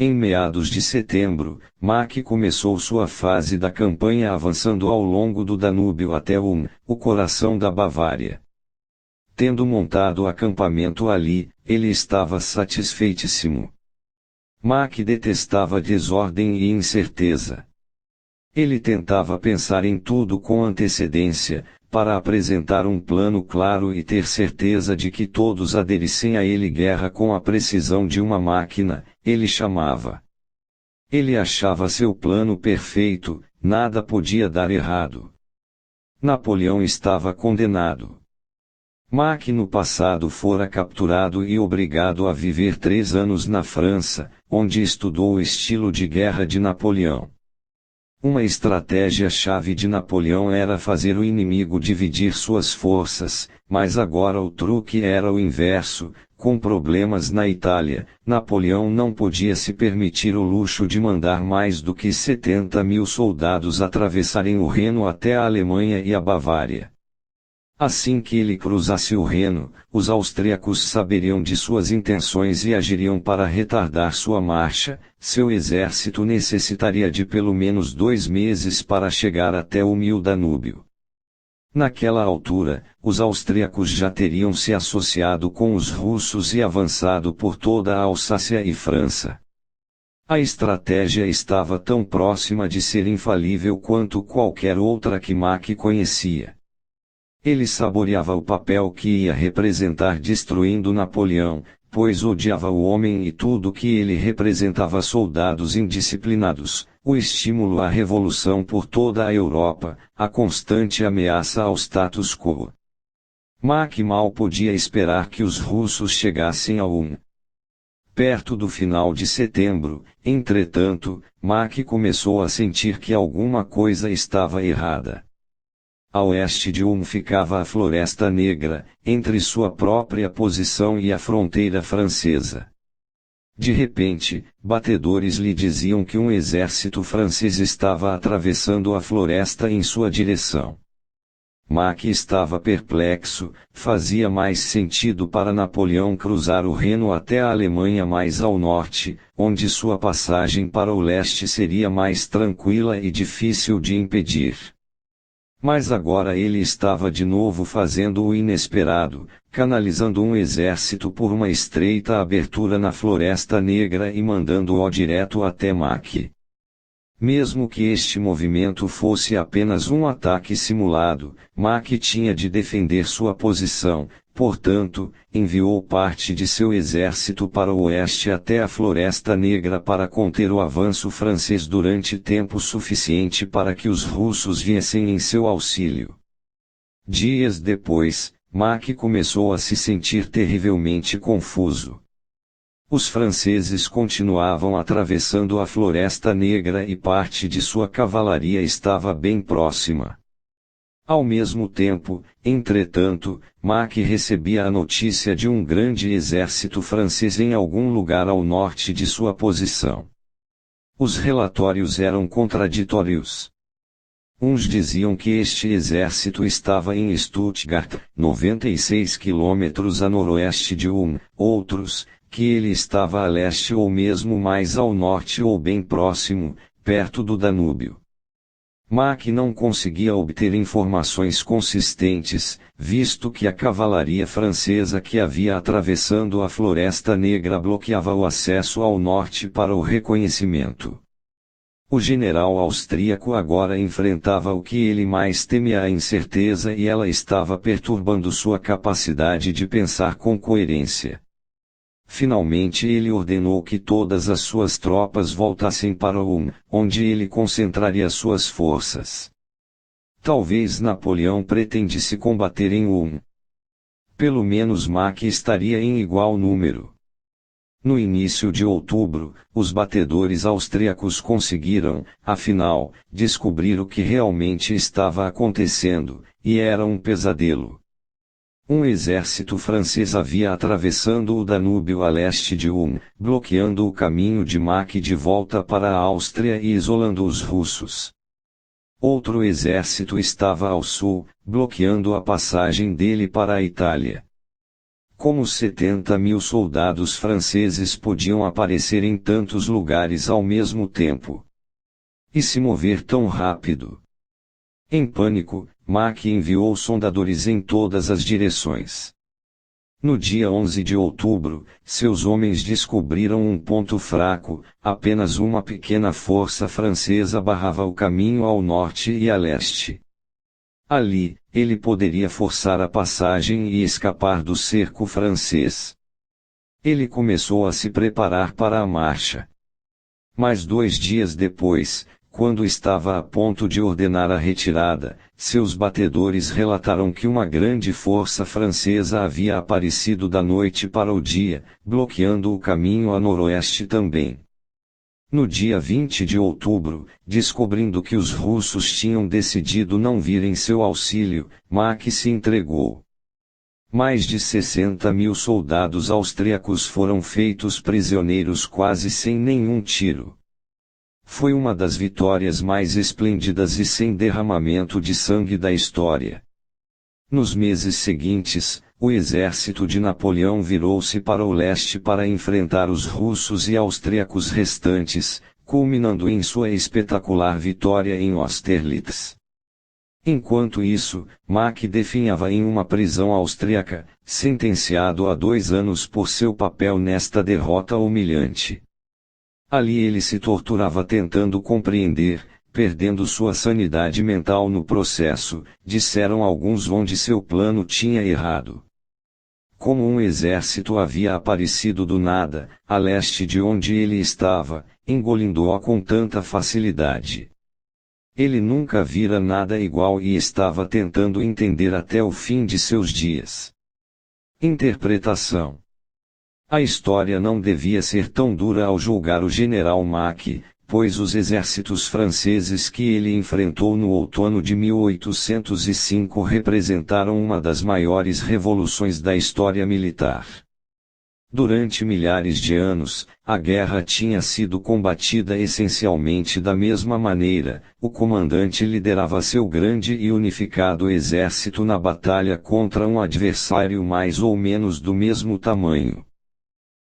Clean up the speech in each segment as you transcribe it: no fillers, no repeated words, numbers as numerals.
Em meados de setembro, Mack começou sua fase da campanha avançando ao longo do Danúbio até Ulm, o coração da Bavária. Tendo montado acampamento ali, ele estava satisfeitíssimo. Mack detestava desordem e incerteza. Ele tentava pensar em tudo com antecedência, para apresentar um plano claro e ter certeza de que todos aderissem a ele. Guerra com a precisão de uma máquina, ele chamava. Ele achava seu plano perfeito, nada podia dar errado. Napoleão estava condenado. Mack no passado fora capturado e obrigado a viver 3 anos na França, onde estudou o estilo de guerra de Napoleão. Uma estratégia-chave de Napoleão era fazer o inimigo dividir suas forças, mas agora o truque era o inverso. Com problemas na Itália, Napoleão não podia se permitir o luxo de mandar mais do que 70.000 soldados atravessarem o Reno até a Alemanha e a Bavária. Assim que ele cruzasse o Reno, os austríacos saberiam de suas intenções e agiriam para retardar sua marcha. Seu exército necessitaria de pelo menos 2 meses para chegar até o Rio Danúbio. Naquela altura, os austríacos já teriam se associado com os russos e avançado por toda a Alsácia e França. A estratégia estava tão próxima de ser infalível quanto qualquer outra que Mack conhecia. Ele saboreava o papel que ia representar destruindo Napoleão, pois odiava o homem e tudo que ele representava: soldados indisciplinados, o estímulo à revolução por toda a Europa, a constante ameaça ao status quo. Mack mal podia esperar que os russos chegassem a Ulm. Perto do final de setembro, entretanto, Mack começou a sentir que alguma coisa estava errada. A oeste de Ulm ficava a Floresta Negra, entre sua própria posição e a fronteira francesa. De repente, batedores lhe diziam que um exército francês estava atravessando a floresta em sua direção. Mack estava perplexo. Fazia mais sentido para Napoleão cruzar o Reno até a Alemanha mais ao norte, onde sua passagem para o leste seria mais tranquila e difícil de impedir. Mas agora ele estava de novo fazendo o inesperado, canalizando um exército por uma estreita abertura na Floresta Negra e mandando-o direto até Mack. Mesmo que este movimento fosse apenas um ataque simulado, Mack tinha de defender sua posição. Portanto, enviou parte de seu exército para o oeste até a Floresta Negra para conter o avanço francês durante tempo suficiente para que os russos viessem em seu auxílio. Dias depois, Mack começou a se sentir terrivelmente confuso. Os franceses continuavam atravessando a Floresta Negra e parte de sua cavalaria estava bem próxima. Ao mesmo tempo, entretanto, Mack recebia a notícia de um grande exército francês em algum lugar ao norte de sua posição. Os relatórios eram contraditórios. Uns diziam que este exército estava em Stuttgart, 96 quilômetros a noroeste de Ulm, outros, que ele estava a leste ou mesmo mais ao norte ou bem próximo, perto do Danúbio. Mack não conseguia obter informações consistentes, visto que a cavalaria francesa que havia atravessando a Floresta Negra bloqueava o acesso ao norte para o reconhecimento. O general austríaco agora enfrentava o que ele mais temia: a incerteza, e ela estava perturbando sua capacidade de pensar com coerência. Finalmente ele ordenou que todas as suas tropas voltassem para Ulm, onde ele concentraria suas forças. Talvez Napoleão pretendesse combater em Ulm. Pelo menos Mack estaria em igual número. No início de outubro, os batedores austríacos conseguiram, afinal, descobrir o que realmente estava acontecendo, e era um pesadelo. Um exército francês havia atravessando o Danúbio a leste de Ulm, bloqueando o caminho de Mack de volta para a Áustria e isolando os russos. Outro exército estava ao sul, bloqueando a passagem dele para a Itália. Como 70.000 soldados franceses podiam aparecer em tantos lugares ao mesmo tempo? E se mover tão rápido? Em pânico, Mack enviou sondadores em todas as direções. No dia 11 de outubro, seus homens descobriram um ponto fraco, apenas uma pequena força francesa barrava o caminho ao norte e a leste. Ali, ele poderia forçar a passagem e escapar do cerco francês. Ele começou a se preparar para a marcha. Mas 2 dias depois, quando estava a ponto de ordenar a retirada, seus batedores relataram que uma grande força francesa havia aparecido da noite para o dia, bloqueando o caminho a noroeste também. No dia 20 de outubro, descobrindo que os russos tinham decidido não vir em seu auxílio, Mack se entregou. Mais de 60.000 soldados austríacos foram feitos prisioneiros quase sem nenhum tiro. Foi uma das vitórias mais esplêndidas e sem derramamento de sangue da história. Nos meses seguintes, o exército de Napoleão virou-se para o leste para enfrentar os russos e austríacos restantes, culminando em sua espetacular vitória em Austerlitz. Enquanto isso, Mack definhava em uma prisão austríaca, sentenciado a 2 anos por seu papel nesta derrota humilhante. Ali ele se torturava tentando compreender, perdendo sua sanidade mental no processo, disseram alguns onde seu plano tinha errado. Como um exército havia aparecido do nada, a leste de onde ele estava, engolindo-o com tanta facilidade. Ele nunca vira nada igual e estava tentando entender até o fim de seus dias. Interpretação. A história não devia ser tão dura ao julgar o general Mack, pois os exércitos franceses que ele enfrentou no outono de 1805 representaram uma das maiores revoluções da história militar. Durante milhares de anos, a guerra tinha sido combatida essencialmente da mesma maneira, o comandante liderava seu grande e unificado exército na batalha contra um adversário mais ou menos do mesmo tamanho.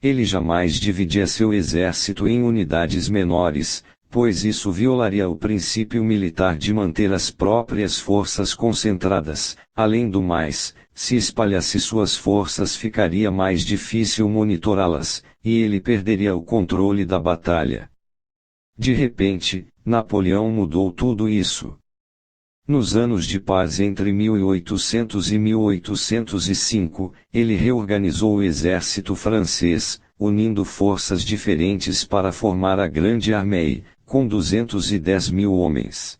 Ele jamais dividia seu exército em unidades menores, pois isso violaria o princípio militar de manter as próprias forças concentradas. Além do mais, se espalhasse suas forças ficaria mais difícil monitorá-las, e ele perderia o controle da batalha. De repente, Napoleão mudou tudo isso. Nos anos de paz entre 1800 e 1805, ele reorganizou o exército francês, unindo forças diferentes para formar a Grande Armée, com 210.000 homens.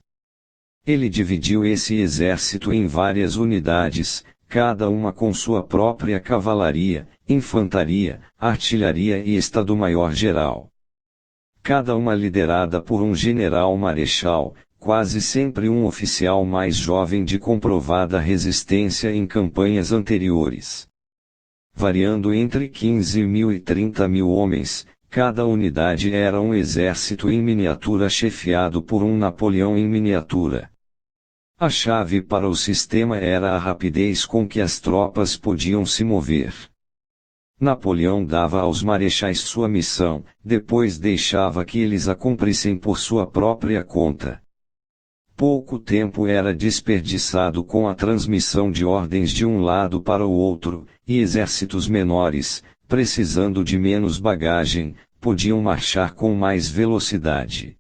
Ele dividiu esse exército em várias unidades, cada uma com sua própria cavalaria, infantaria, artilharia e Estado-Maior-Geral. Cada uma liderada por um general-marechal, quase sempre um oficial mais jovem de comprovada resistência em campanhas anteriores. Variando entre 15.000 e 30.000 homens, cada unidade era um exército em miniatura chefiado por um Napoleão em miniatura. A chave para o sistema era a rapidez com que as tropas podiam se mover. Napoleão dava aos marechais sua missão, depois deixava que eles a cumprissem por sua própria conta. Pouco tempo era desperdiçado com a transmissão de ordens de um lado para o outro, e exércitos menores, precisando de menos bagagem, podiam marchar com mais velocidade.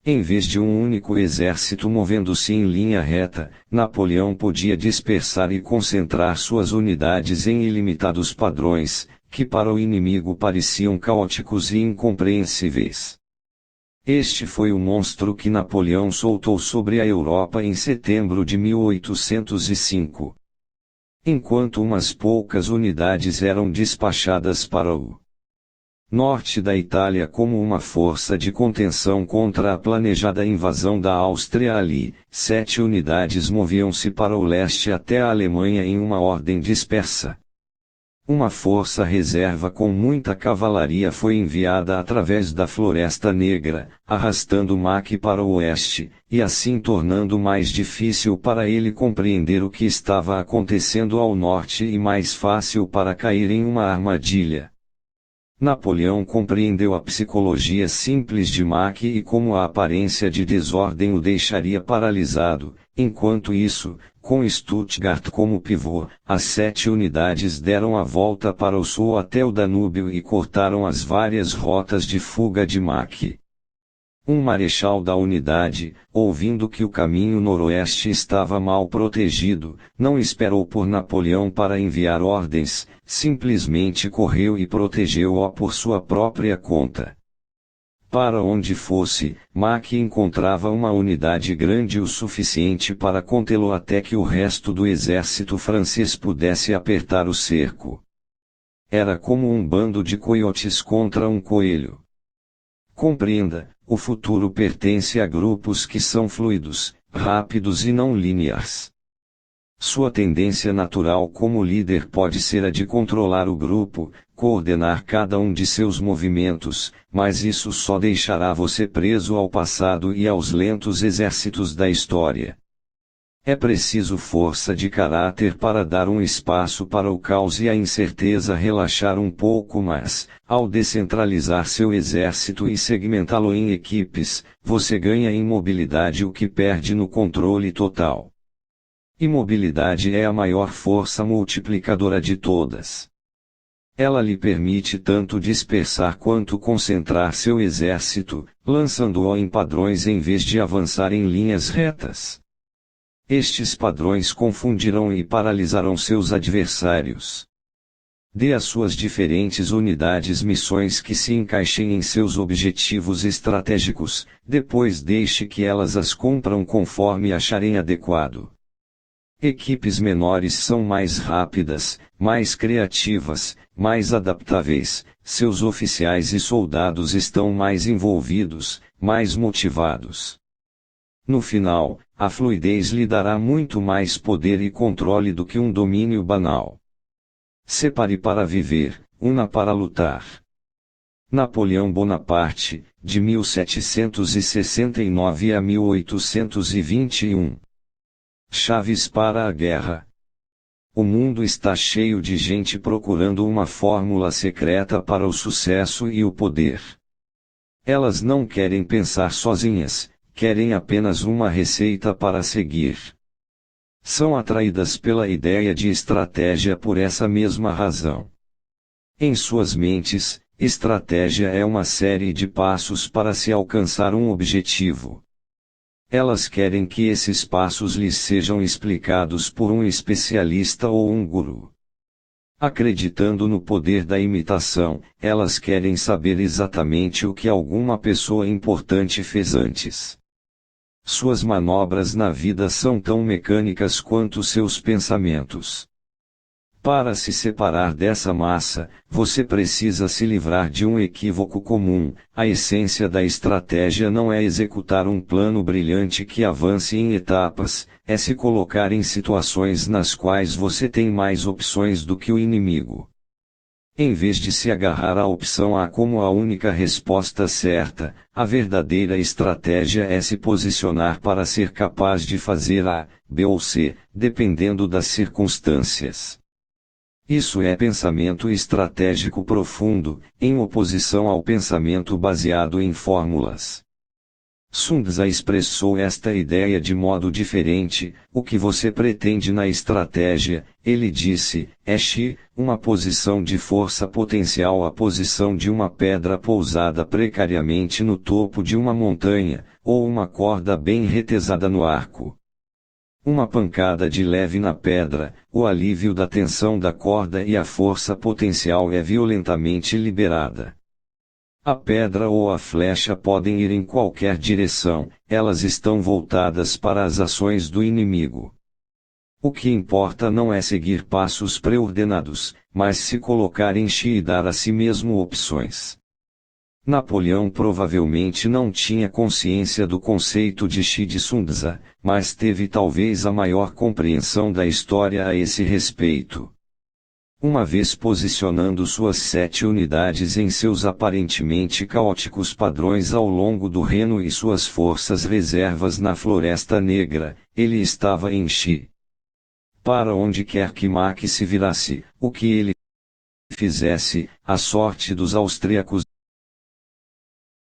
Em vez de um único exército movendo-se em linha reta, Napoleão podia dispersar e concentrar suas unidades em ilimitados padrões, que para o inimigo pareciam caóticos e incompreensíveis. Este foi o monstro que Napoleão soltou sobre a Europa em setembro de 1805. Enquanto umas poucas unidades eram despachadas para o norte da Itália como uma força de contenção contra a planejada invasão da Áustria ali, 7 unidades moviam-se para o leste até a Alemanha em uma ordem dispersa. Uma força reserva com muita cavalaria foi enviada através da Floresta Negra, arrastando Mack para o oeste, e assim tornando mais difícil para ele compreender o que estava acontecendo ao norte e mais fácil para cair em uma armadilha. Napoleão compreendeu a psicologia simples de Mack e como a aparência de desordem o deixaria paralisado. Enquanto isso, com Stuttgart como pivô, as 7 unidades deram a volta para o sul até o Danúbio e cortaram as várias rotas de fuga de Mack. Um marechal da unidade, ouvindo que o caminho noroeste estava mal protegido, não esperou por Napoleão para enviar ordens, simplesmente correu e protegeu-o por sua própria conta. Para onde fosse, Mack encontrava uma unidade grande o suficiente para contê-lo até que o resto do exército francês pudesse apertar o cerco. Era como um bando de coiotes contra um coelho. Compreenda, o futuro pertence a grupos que são fluidos, rápidos e não lineares. Sua tendência natural como líder pode ser a de controlar o grupo, coordenar cada um de seus movimentos, mas isso só deixará você preso ao passado e aos lentos exércitos da história. É preciso força de caráter para dar um espaço para o caos e a incerteza relaxar um pouco, mas, ao descentralizar seu exército e segmentá-lo em equipes, você ganha em mobilidade o que perde no controle total. Imobilidade é a maior força multiplicadora de todas. Ela lhe permite tanto dispersar quanto concentrar seu exército, lançando-o em padrões em vez de avançar em linhas retas. Estes padrões confundirão e paralisarão seus adversários. Dê às suas diferentes unidades missões que se encaixem em seus objetivos estratégicos, depois deixe que elas as cumpram conforme acharem adequado. Equipes menores são mais rápidas, mais criativas, mais adaptáveis, seus oficiais e soldados estão mais envolvidos, mais motivados. No final, a fluidez lhe dará muito mais poder e controle do que um domínio banal. Separe para viver, una para lutar. Napoleão Bonaparte, de 1769 a 1821. Chaves para a guerra. O mundo está cheio de gente procurando uma fórmula secreta para o sucesso e o poder. Elas não querem pensar sozinhas, querem apenas uma receita para seguir. São atraídas pela ideia de estratégia por essa mesma razão. Em suas mentes, estratégia é uma série de passos para se alcançar um objetivo. Elas querem que esses passos lhes sejam explicados por um especialista ou um guru. Acreditando no poder da imitação, elas querem saber exatamente o que alguma pessoa importante fez antes. Suas manobras na vida são tão mecânicas quanto seus pensamentos. Para se separar dessa massa, você precisa se livrar de um equívoco comum. A essência da estratégia não é executar um plano brilhante que avance em etapas, é se colocar em situações nas quais você tem mais opções do que o inimigo. Em vez de se agarrar à opção A como a única resposta certa, a verdadeira estratégia é se posicionar para ser capaz de fazer A, B ou C, dependendo das circunstâncias. Isso é pensamento estratégico profundo, em oposição ao pensamento baseado em fórmulas. Sun Tzu expressou esta ideia de modo diferente. O que você pretende na estratégia, ele disse, é Xi, uma posição de força potencial, a posição de uma pedra pousada precariamente no topo de uma montanha, ou uma corda bem retesada no arco. Uma pancada de leve na pedra, o alívio da tensão da corda e a força potencial é violentamente liberada. A pedra ou a flecha podem ir em qualquer direção, elas estão voltadas para as ações do inimigo. O que importa não é seguir passos pré-ordenados, mas se colocar em Xi e dar a si mesmo opções. Napoleão provavelmente não tinha consciência do conceito de Xi de Sun Tzu, mas teve talvez a maior compreensão da história a esse respeito. Uma vez posicionando suas 7 unidades em seus aparentemente caóticos padrões ao longo do Reno e suas forças reservas na Floresta Negra, ele estava em Xi. Para onde quer que Mack se virasse, o que ele fizesse, a sorte dos austríacos